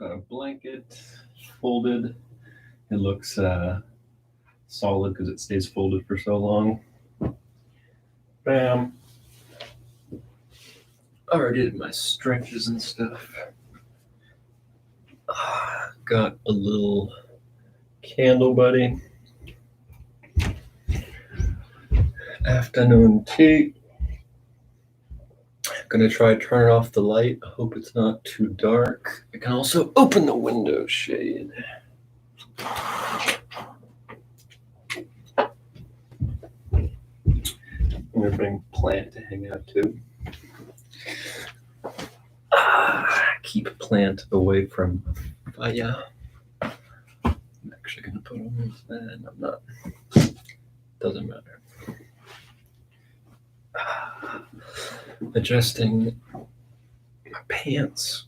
got a blanket folded. It looks solid because it stays folded for so long. Bam. Already did my stretches and stuff. Got a little candle buddy. Afternoon tea. Gonna try to turn off the light. I hope it's not too dark. I can also open the window shade. I'm gonna bring plant to hang out too. Keep plant away from fire. I'm actually gonna put on this fan. I'm not. Doesn't matter. Adjusting my pants.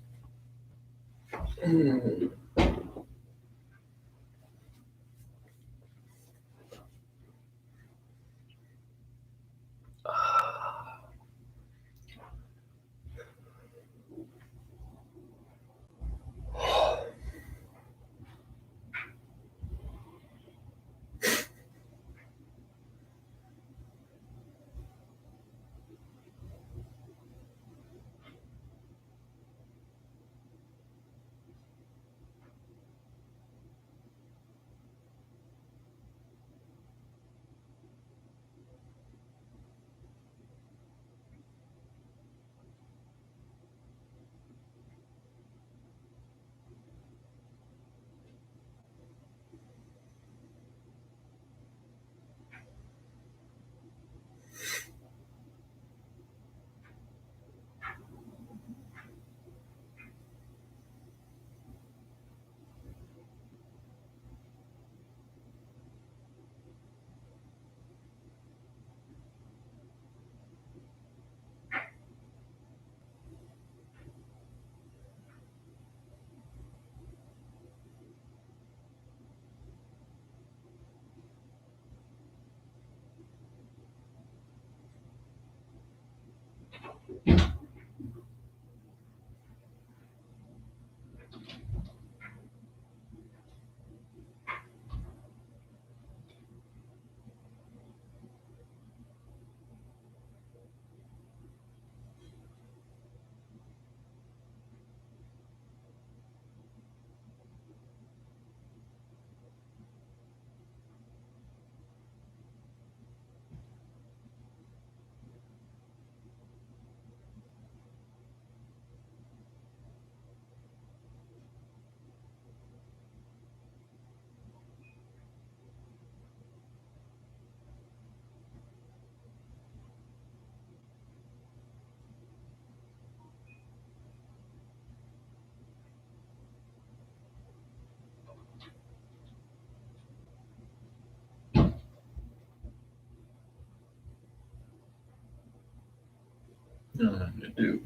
Now what I'm gonna do,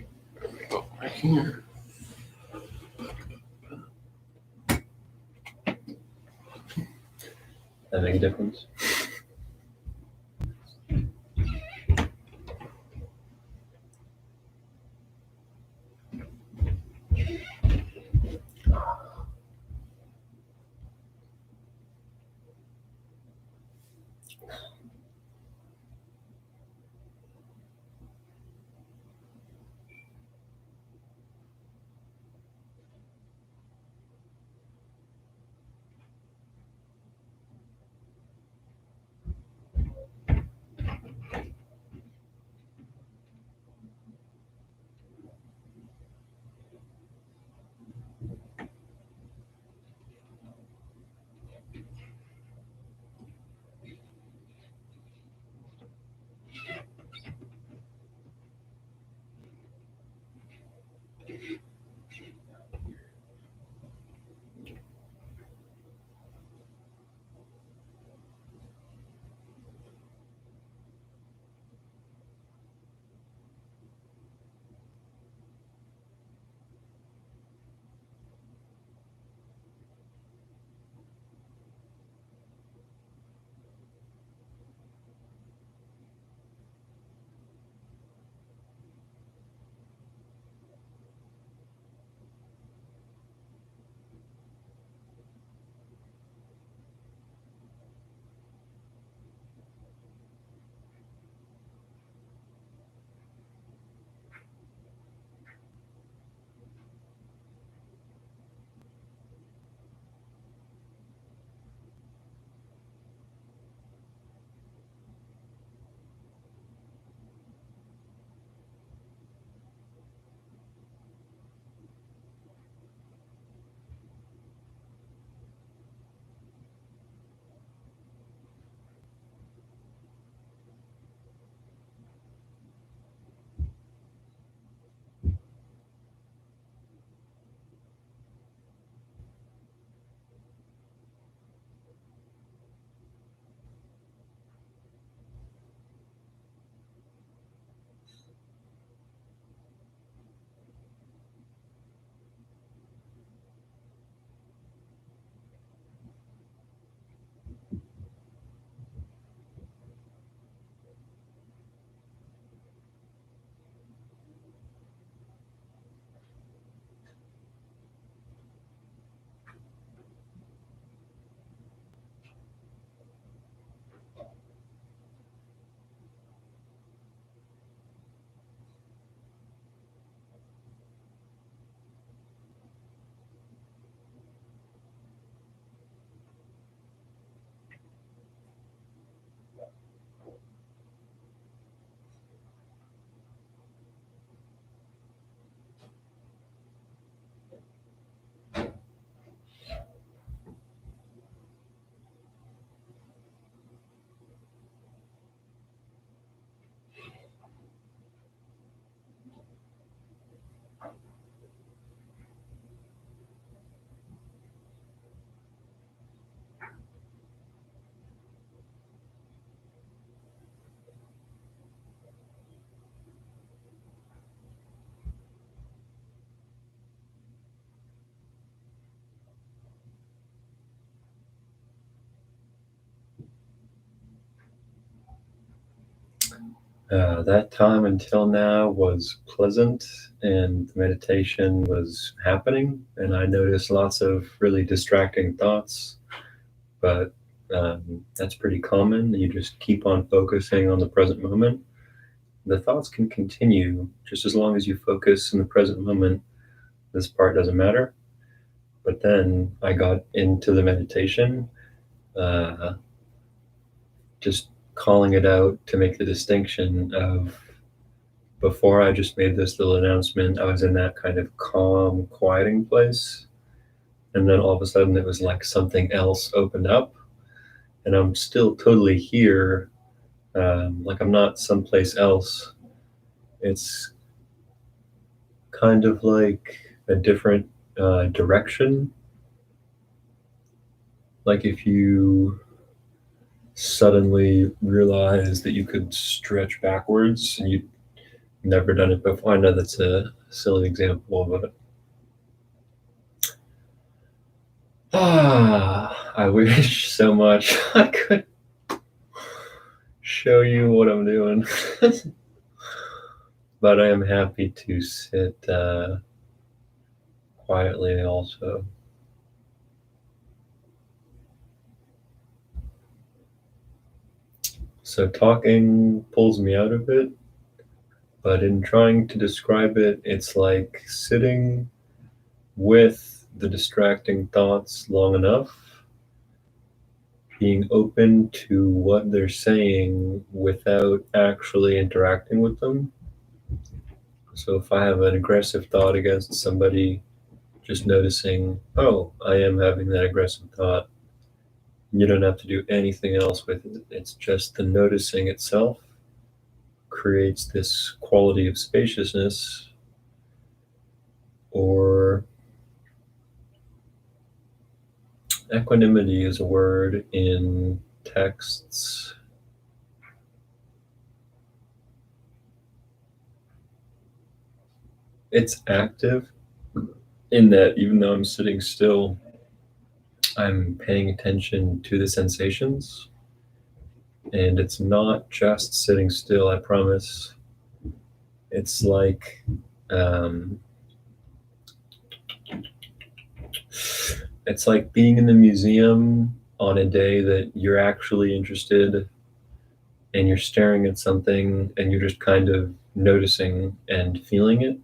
go right here. That make a difference? That time until now was pleasant, and the meditation was happening, and I noticed lots of really distracting thoughts, but that's pretty common. You just keep on focusing on the present moment. The thoughts can continue just as long as you focus in the present moment. This part doesn't matter. But then I got into the meditation, uh, just calling it out to make the distinction of before I just made this little announcement, I was in that kind of calm, quieting place. And then all of a sudden it was like something else opened up, and I'm still totally here. Like I'm not someplace else. It's kind of like a different direction. Like if you suddenly realize that you could stretch backwards and you've never done it before. I know that's a silly example, but I wish so much I could show you what I'm doing. But I am happy to sit quietly also. So talking pulls me out of it, but in trying to describe it, it's like sitting with the distracting thoughts long enough, being open to what they're saying without actually interacting with them. So if I have an aggressive thought against somebody, just noticing, oh, I am having that aggressive thought. You don't have to do anything else with it. It's just the noticing itself creates this quality of spaciousness, or equanimity is a word in texts. It's active in that even though I'm sitting still, I'm paying attention to the sensations. And it's not just sitting still, I promise. It's like it's like being in the museum on a day that you're actually interested, and you're staring at something and you're just kind of noticing and feeling it.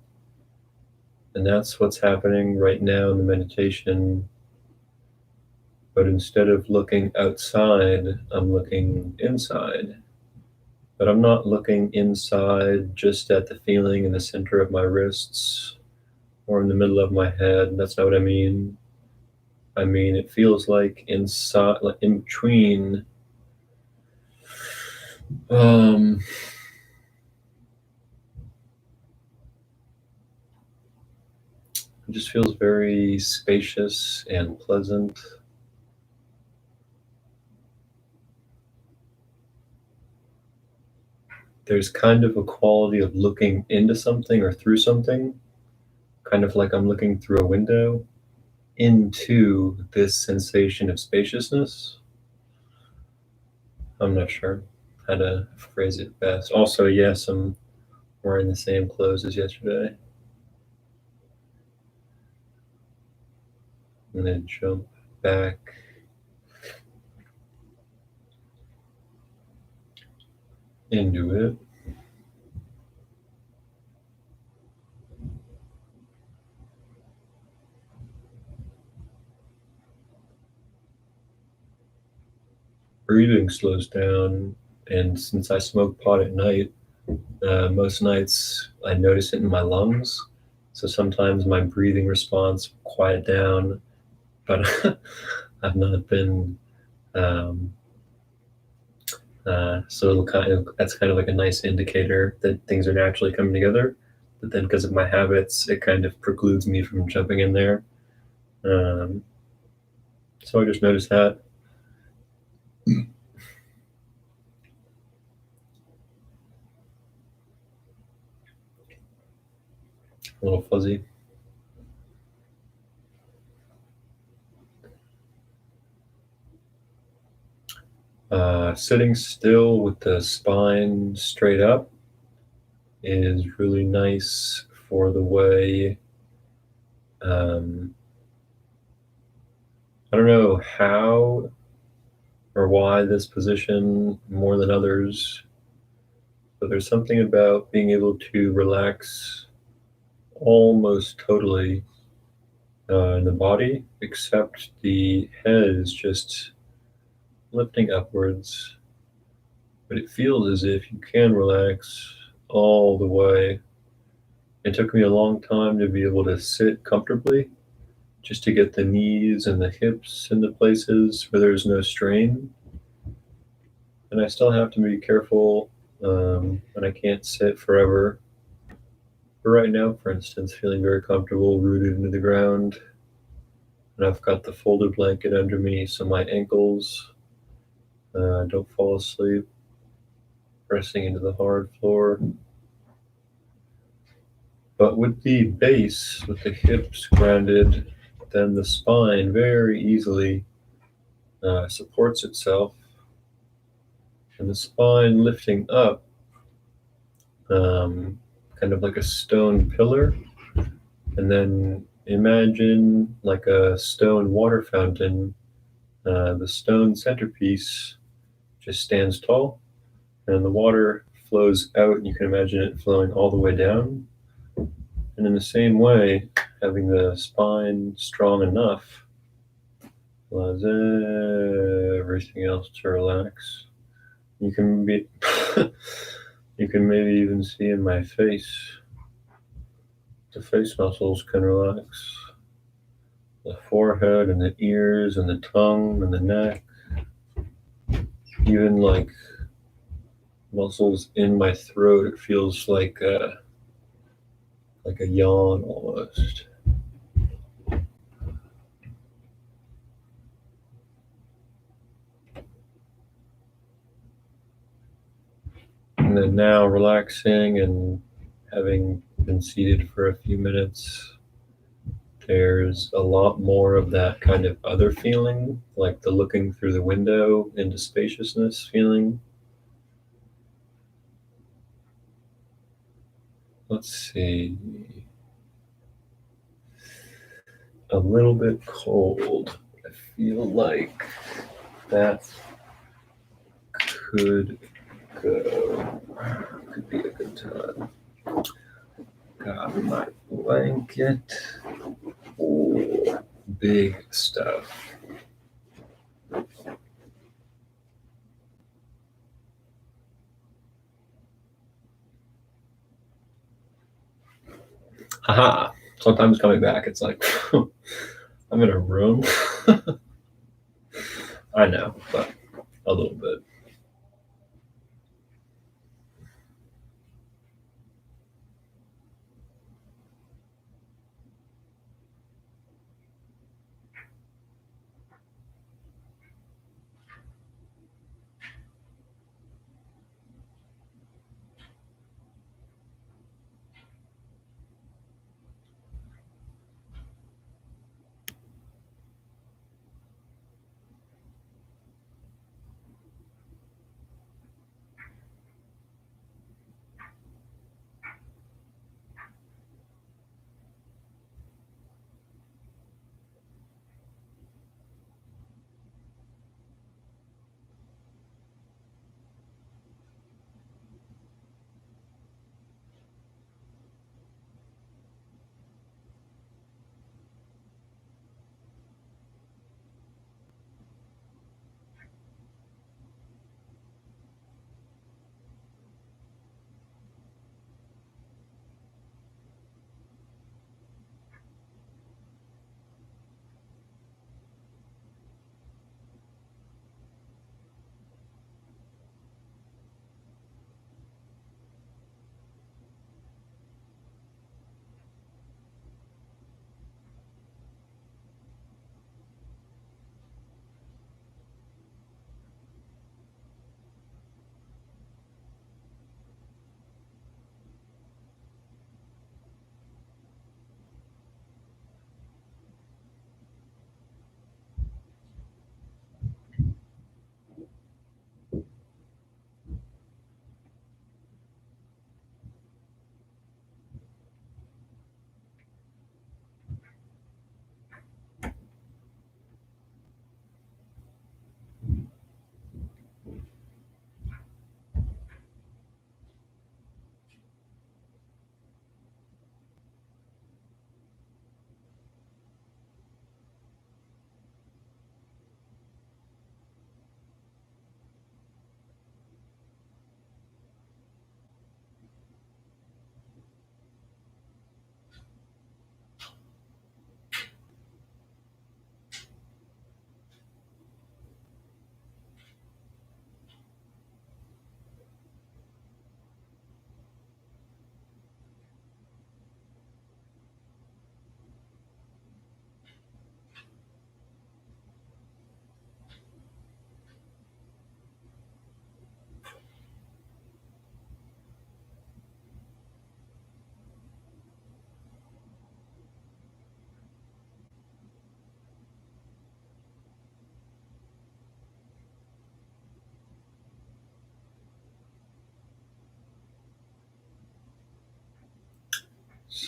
And that's what's happening right now in the meditation. But instead of looking outside, I'm looking inside. But I'm not looking inside just at the feeling in the center of my wrists or in the middle of my head. That's not what I mean. I mean, it feels like inside, like in between. It just feels very spacious and pleasant. There's kind of a quality of looking into something or through something, kind of like I'm looking through a window into this sensation of spaciousness. I'm not sure how to phrase it best. Also, yes, I'm wearing the same clothes as yesterday. And then jump back into it. Breathing slows down, and since I smoke pot at night, most nights I notice it in my lungs. So sometimes my breathing response will quiet down, but I've not been. Um, so it'll kind of, that's kind of like a nice indicator that things are naturally coming together. But then because of my habits, it kind of precludes me from jumping in there. Um, so I just noticed that. A little fuzzy. Sitting still with the spine straight up is really nice for the way, I don't know how or why this position more than others, but there's something about being able to relax almost totally in the body, except the head is just lifting upwards. But it feels as if you can relax all the way. It took me a long time to be able to sit comfortably, just to get the knees and the hips into places where there's no strain. And I still have to be careful, and I can't sit forever. But right now, for instance, feeling very comfortable, rooted into the ground, and I've got the folded blanket under me so my ankles don't fall asleep, pressing into the hard floor. But with the base, with the hips grounded, then the spine very easily supports itself, and the spine lifting up, kind of like a stone pillar. And then imagine like a stone water fountain. The stone centerpiece just stands tall, and the water flows out, and you can imagine it flowing all the way down. And in the same way, having the spine strong enough allows everything else to relax. You can be, you can maybe even see in my face, the face muscles can relax. The forehead and the ears and the tongue and the neck, even like muscles in my throat. It feels like a yawn almost. And then now relaxing and having been seated for a few minutes, there's a lot more of that kind of other feeling, like the looking through the window into spaciousness feeling. Let's see. A little bit cold. I feel like that could go. Could be a good time. Got my blanket. Oh, big stuff. Haha. Sometimes coming back, it's like I'm in a room. I know, but a little bit.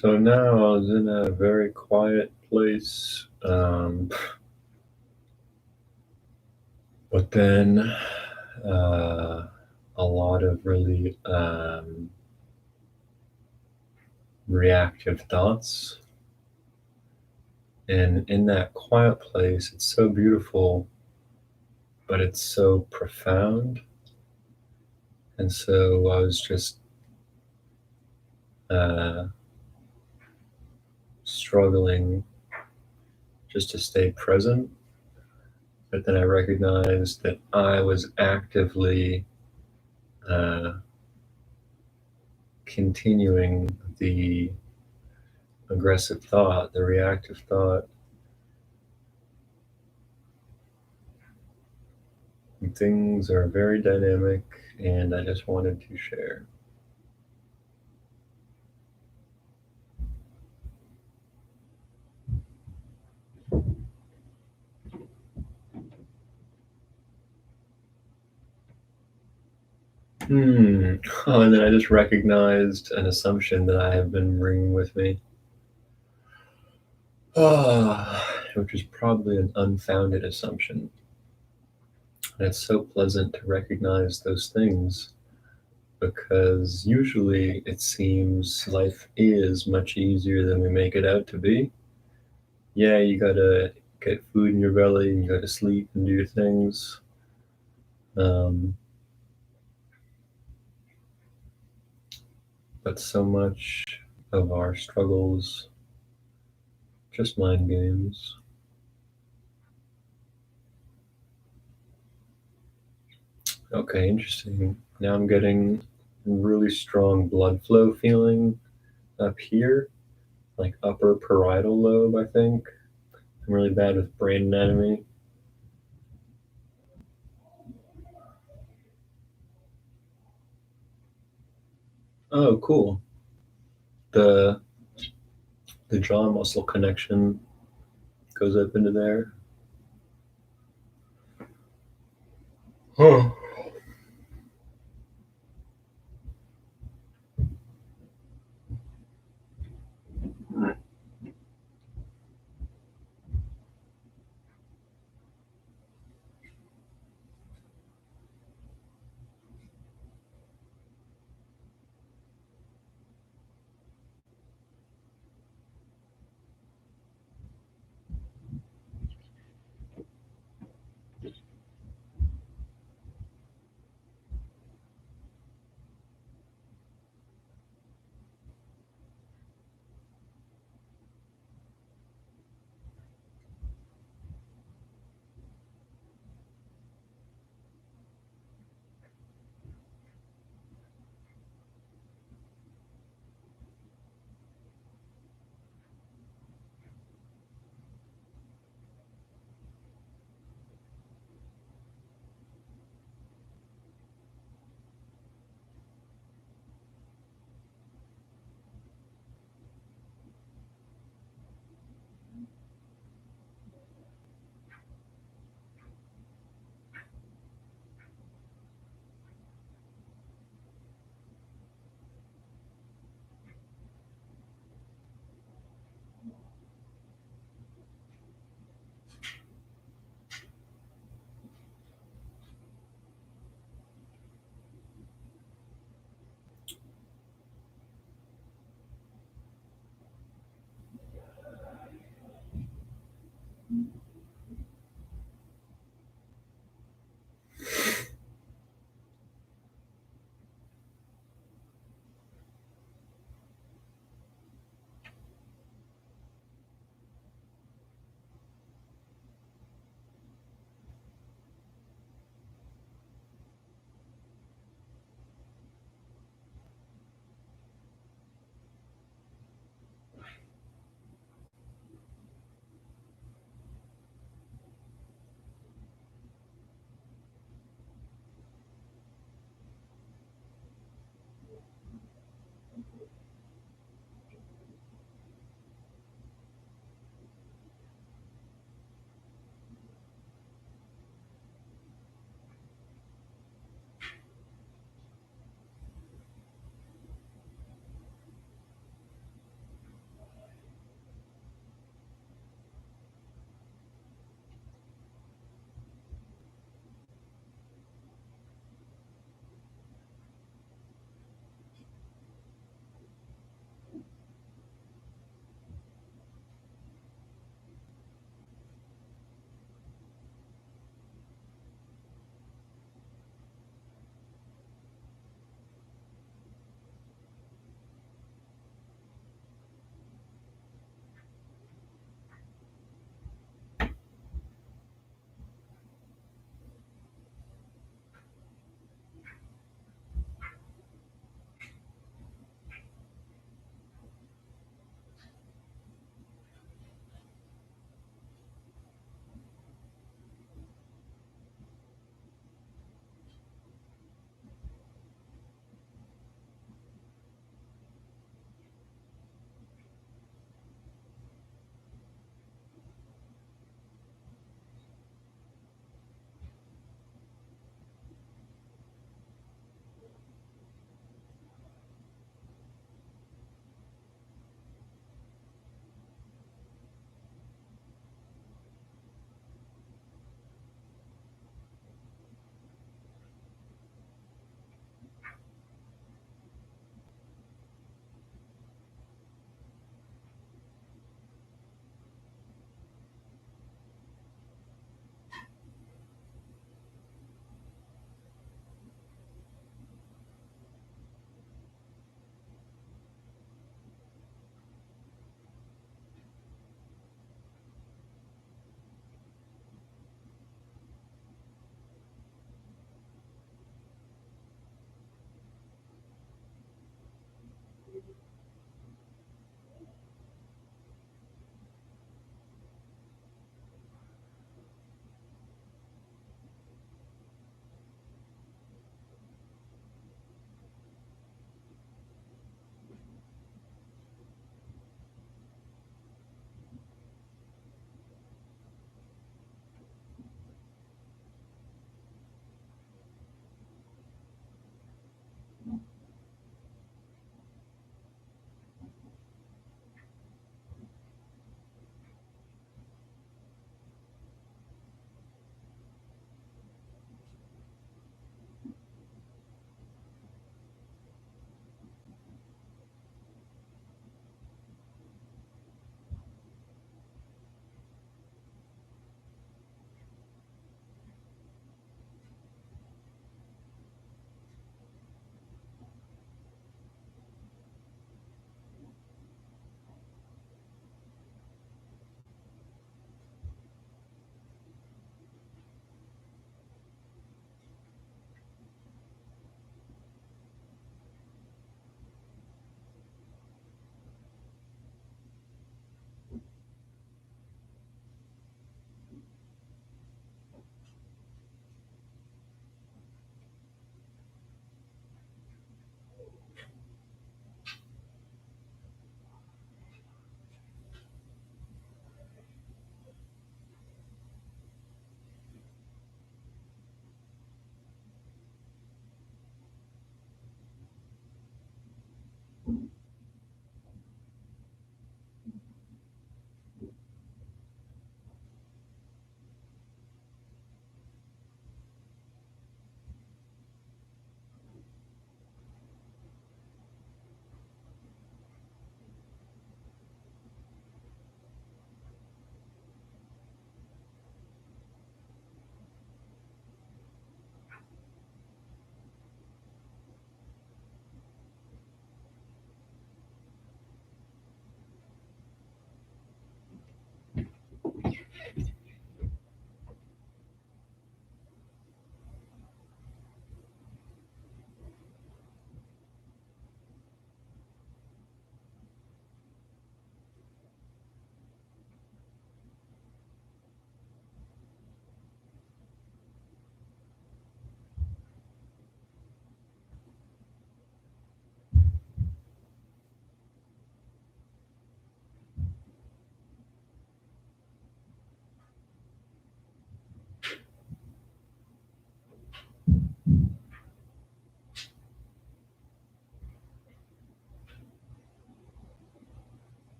So now I was in a very quiet place, but then a lot of really reactive thoughts. And in that quiet place, it's so beautiful, but it's so profound. And so I was just uh, struggling just to stay present. But then I recognized that I was actively uh, continuing the aggressive thought, the reactive thought. And things are very dynamic, and I just wanted to share. Oh, and then I just recognized an assumption that I have been bringing with me, which is probably an unfounded assumption. And it's so pleasant to recognize those things because usually it seems life is much easier than we make it out to be. Yeah, you gotta get food in your belly and you gotta sleep and do your things. Um, but so much of our struggles just mind games. Okay, interesting. Now I'm getting really strong blood flow feeling up here, like upper parietal lobe, I think. I'm really bad with brain anatomy. Oh, cool. The the jaw muscle connection goes up into there. Huh.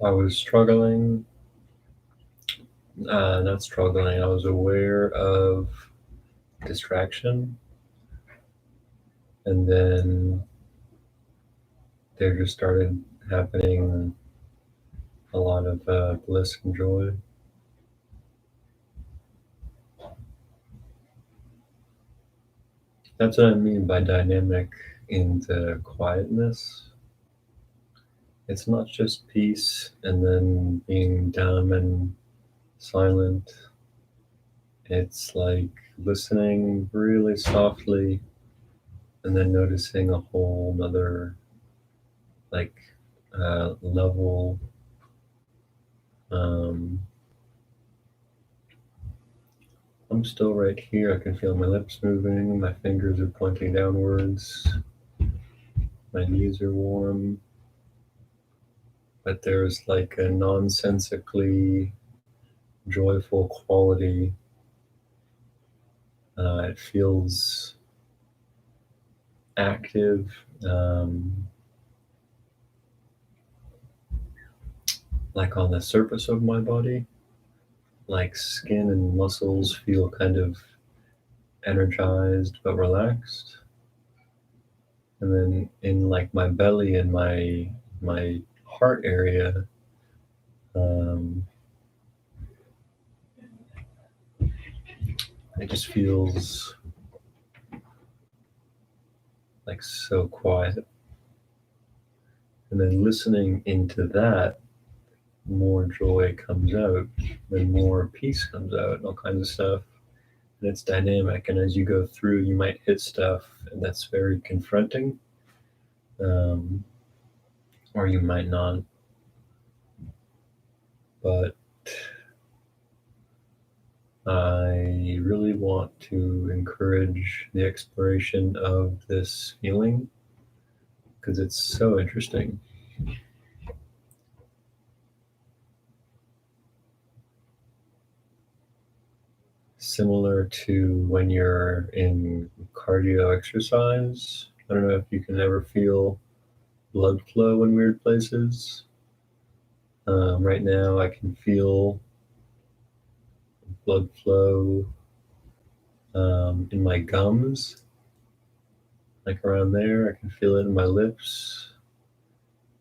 I was struggling, not struggling, I was aware of distraction, and then there just started happening a lot of bliss and joy. That's what I mean by dynamic in the quietness. It's not just peace and then being dumb and silent. It's like listening really softly and then noticing a whole nother like level. Um, I'm still right here. I can feel my lips moving. My fingers are pointing downwards. My knees are warm. But there's like a nonsensically joyful quality. It feels active, like on the surface of my body, like skin and muscles feel kind of energized but relaxed. And then in like my belly and my heart area, um, it just feels like so quiet. And then listening into that, more joy comes out, then more peace comes out, and all kinds of stuff. And it's dynamic. And as you go through, you might hit stuff that's very confronting, um, or you might not. But I really want to encourage the exploration of this feeling because it's so interesting. Similar to when you're in cardio exercise. I don't know if you can ever feel blood flow in weird places. Right now, I can feel blood flow in my gums, like around there. I can feel it in my lips,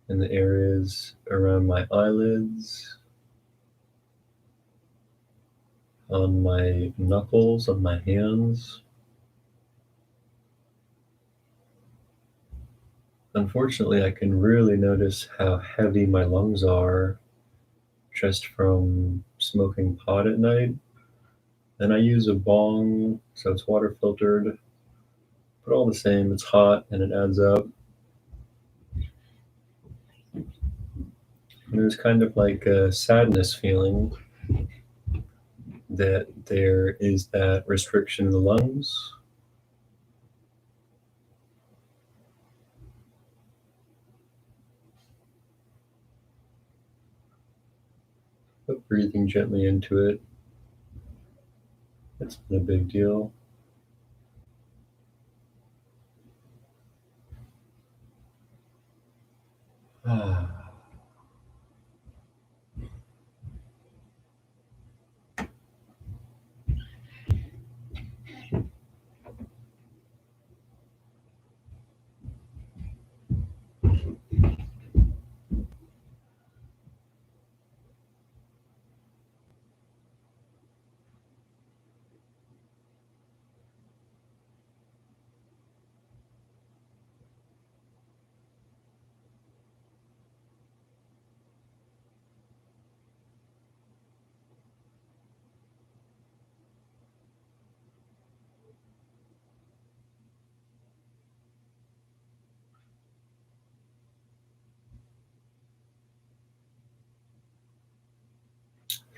in the areas around my eyelids, on my knuckles, on my hands. Unfortunately, I can really notice how heavy my lungs are just from smoking pot at night. And I use a bong, so it's water filtered, but all the same, it's hot and it adds up. And there's kind of like a sadness feeling that there is that restriction in the lungs. But breathing gently into it, it's been a big deal.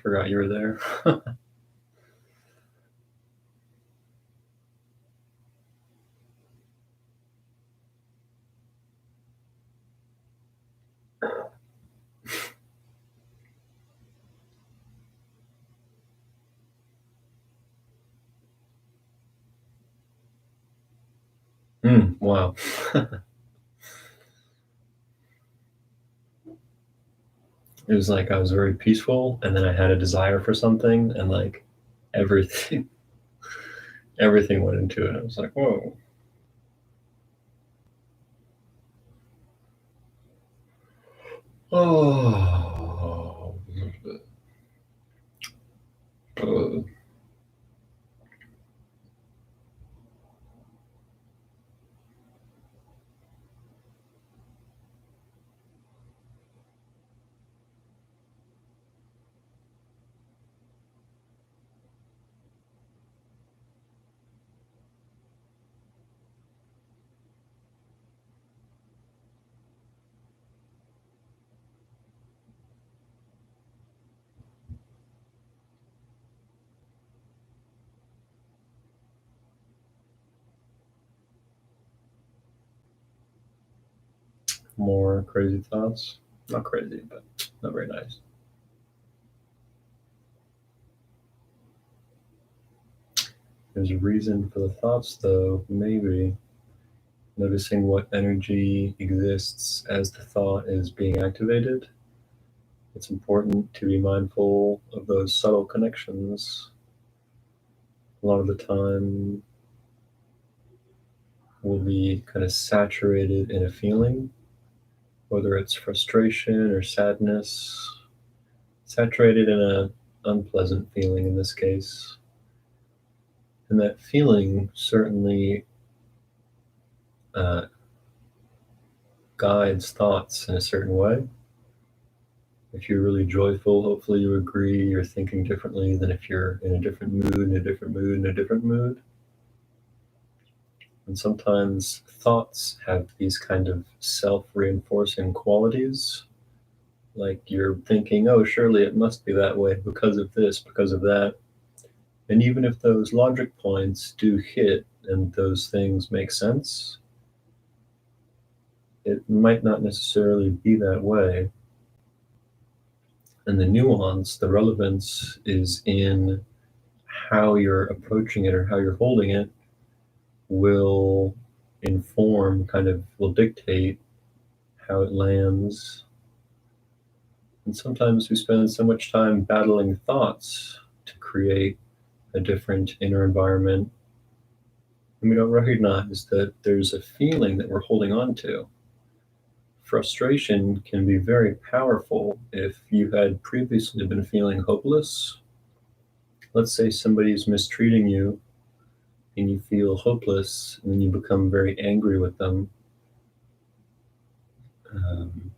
Forgot you were there. Wow. it was like I was very peaceful, and then I had a desire for something, and like everything, everything went into it. I was like, whoa. Oh. Uh, more crazy thoughts. Not crazy, but not very nice. There's a reason for the thoughts, though, maybe. Noticing what energy exists as the thought is being activated. It's important to be mindful of those subtle connections. A lot of the time, we'll be kind of saturated in a feeling, whether it's frustration or sadness, saturated in an unpleasant feeling in this case. And that feeling certainly uh, guides thoughts in a certain way. If you're really joyful, hopefully you agree you're thinking differently than if you're in a different mood, in a different mood, in a different mood. And sometimes thoughts have these kind of self-reinforcing qualities. Like you're thinking, oh, surely it must be that way because of this, because of that. And even if those logic points do hit and those things make sense, it might not necessarily be that way. And the nuance, the relevance is in how you're approaching it or how you're holding it will inform, will dictate how it lands. And sometimes we spend so much time battling thoughts to create a different inner environment, and we don't recognize that there's a feeling that we're holding on to. Frustration can be very powerful if you had previously been feeling hopeless. Let's say somebody's mistreating you and you feel hopeless and then you become very angry with them.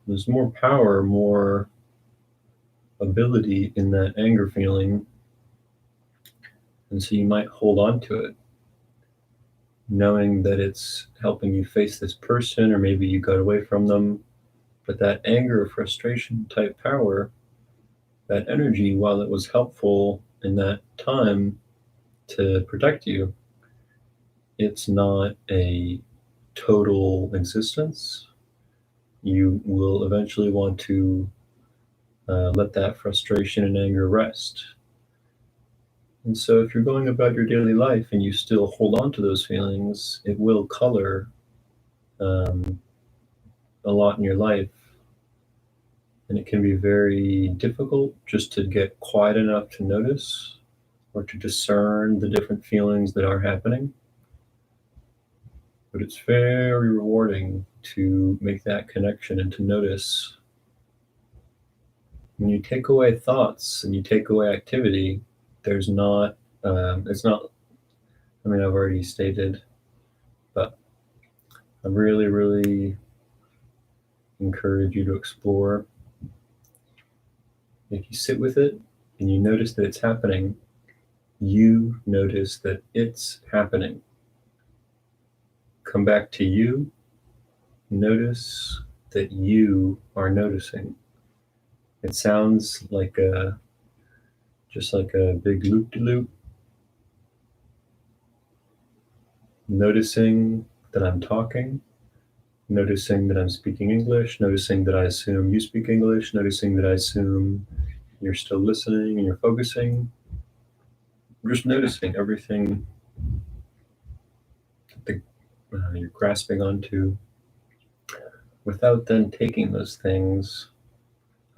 There's more power, more ability in that anger feeling, and so you might hold on to it, knowing that it's helping you face this person, or maybe you got away from them. But that anger, frustration type power, that energy, while it was helpful in that time to protect you, it's not a total existence. You will eventually want to let that frustration and anger rest. And so, if you're going about your daily life and you still hold on to those feelings, it will color um, a lot in your life. And it can be very difficult just to get quiet enough to notice or to discern the different feelings that are happening. But it's very rewarding to make that connection and to notice. When you take away thoughts and you take away activity, there's not, it's not, I mean, I've already stated, but I really, really encourage you to explore. If you sit with it and you notice that it's happening, you notice that it's happening. Come back to you, notice that you are noticing. It sounds like just like a big loop-de-loop. Noticing that I'm talking, noticing that I'm speaking English, noticing that I assume you speak English, noticing that I assume you're still listening and you're focusing. Just noticing everything that you're grasping onto without then taking those things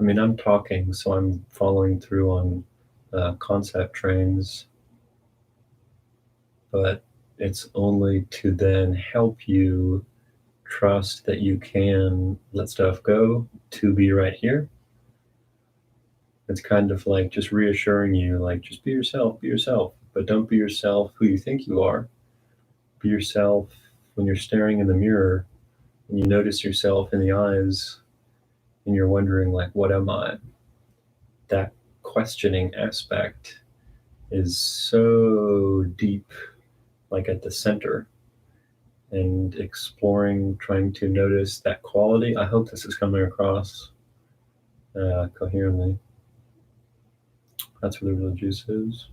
I mean, I'm talking, so I'm following through on concept trains, but it's only to then help you trust that you can let stuff go to be right here. It's kind of like just reassuring you, like, just be yourself, but don't be yourself who you think you are. Be yourself when you're staring in the mirror and you notice yourself in the eyes and you're wondering, like, what am I? That questioning aspect is so deep, like at the center, and exploring, trying to notice that quality. I hope this is coming across coherently. That's where the real juice is.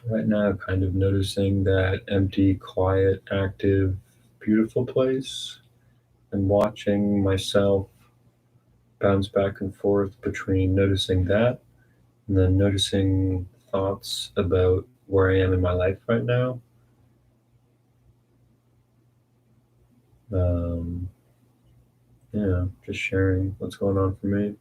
Right now, kind of noticing that empty, quiet, active, beautiful place, and watching myself bounce back and forth between noticing that and then noticing thoughts about where I am in my life right now. Um, yeah, just sharing what's going on for me.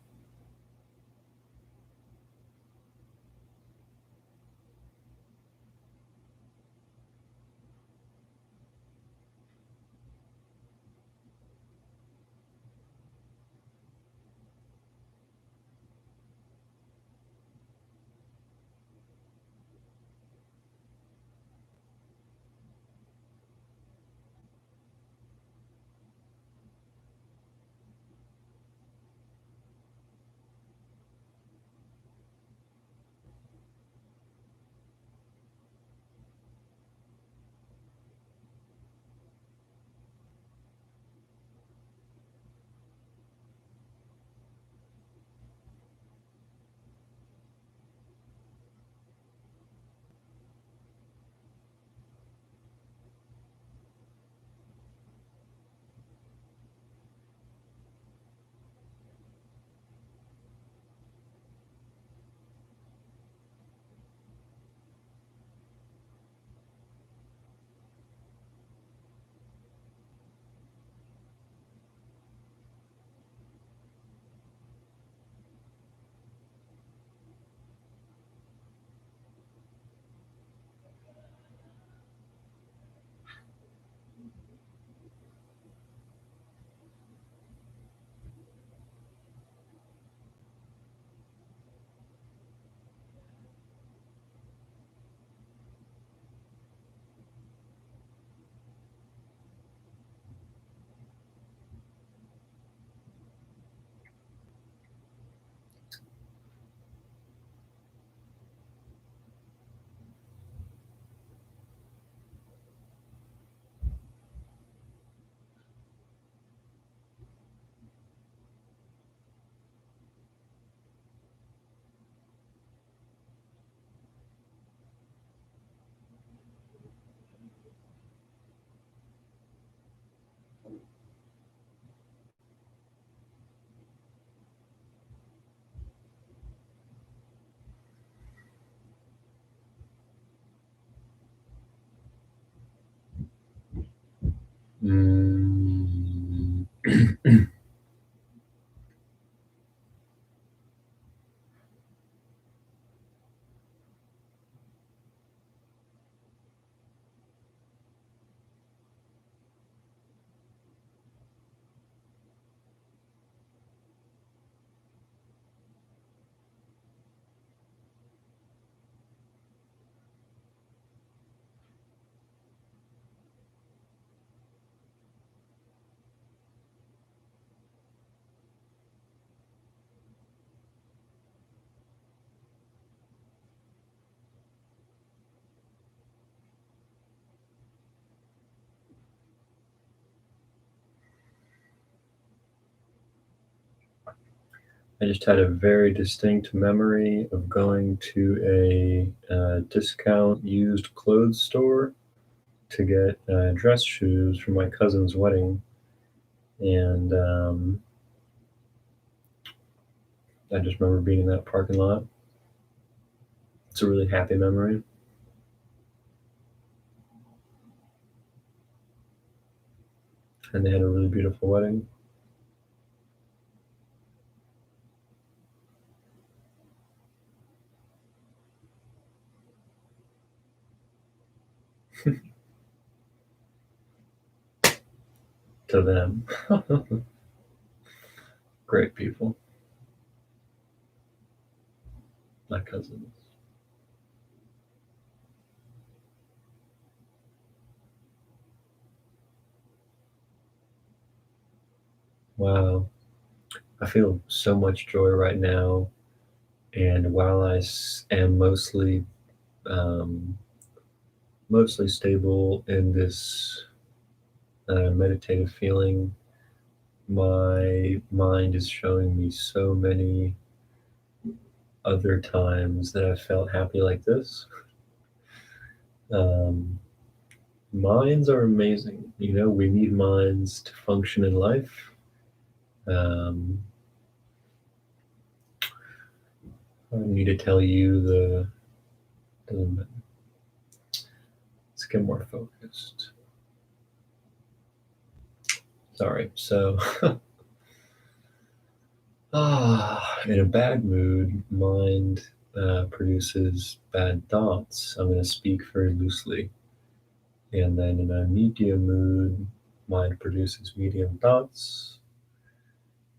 I just had a very distinct memory of going to a discount used clothes store to get dress shoes for my cousin's wedding, and I just remember being in that parking lot. It's a really happy memory. And they had a really beautiful wedding. To them. Great people, my cousins. Wow. I feel so much joy right now. And while am um, mostly stable in this meditative feeling, my mind is showing me so many other times that I've felt happy like this. Um, Minds are amazing. We need minds to function in life. Um, I don't need to tell you doesn't matter. Let's get more focused. Sorry. So, in a bad mood, mind produces bad thoughts. I'm going to speak very loosely. And then in a medium mood, mind produces medium thoughts.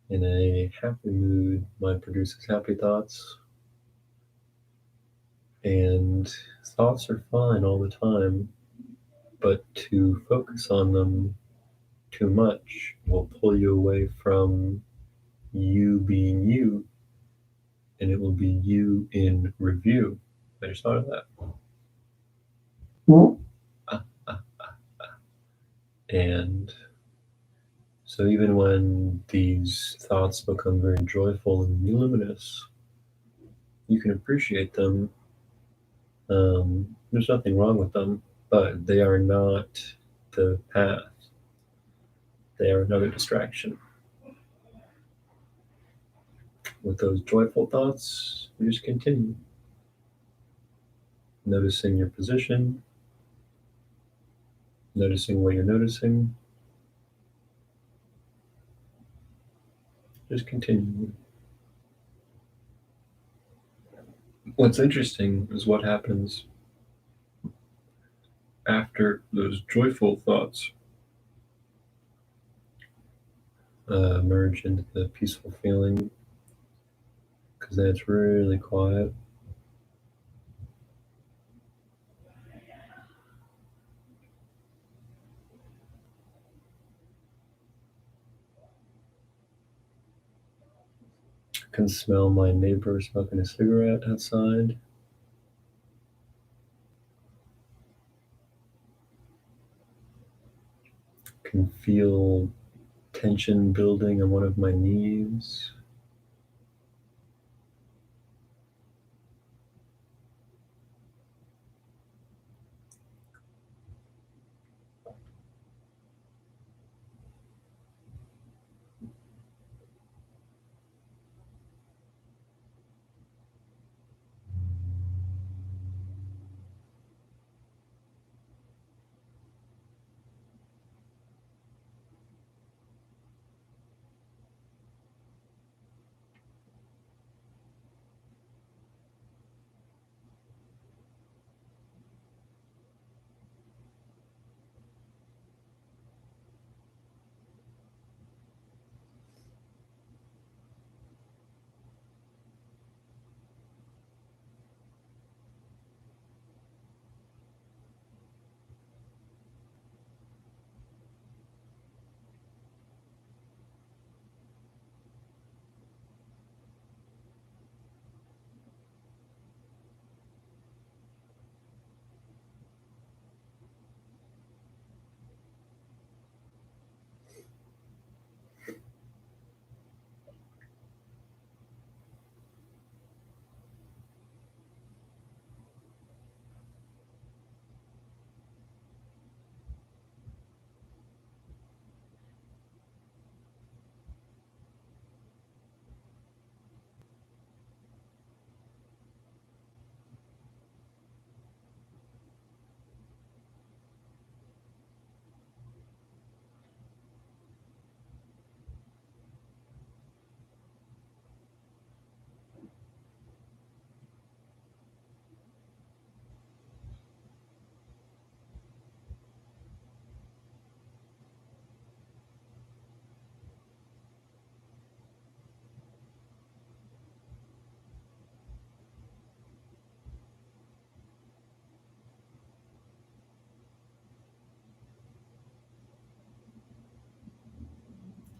In a happy mood, mind produces happy thoughts. And thoughts are fine all the time, but to focus on them too much will pull you away from you being you, and it will be you in review. I just thought of that. Ah, ah. And so even when these thoughts become very joyful and luminous, you can appreciate them. There's nothing wrong with them, but they are not the path. They are another distraction. With those joyful thoughts, you just continue. Noticing your position, noticing what you're noticing. Just continue. What's interesting is what happens after those joyful thoughts merge into the peaceful feeling, because then it's really quiet. I can smell my neighbor smoking a cigarette outside. I can feel tension building on one of my knees.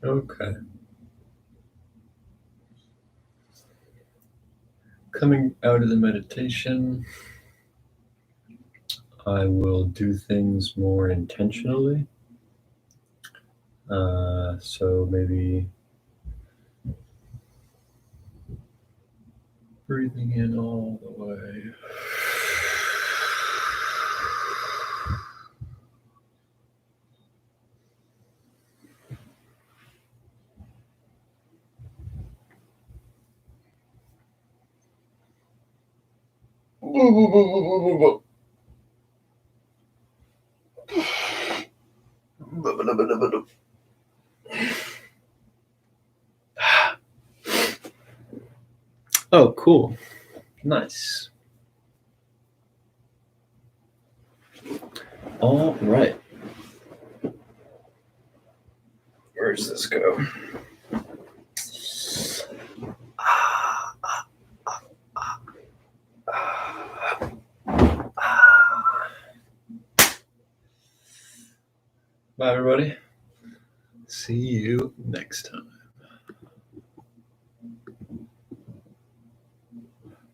Okay. Coming out of the meditation, I will do things more intentionally. So maybe breathing in all the way. Oh, cool. Nice. All right. Where does this go? Bye, everybody. See you next time.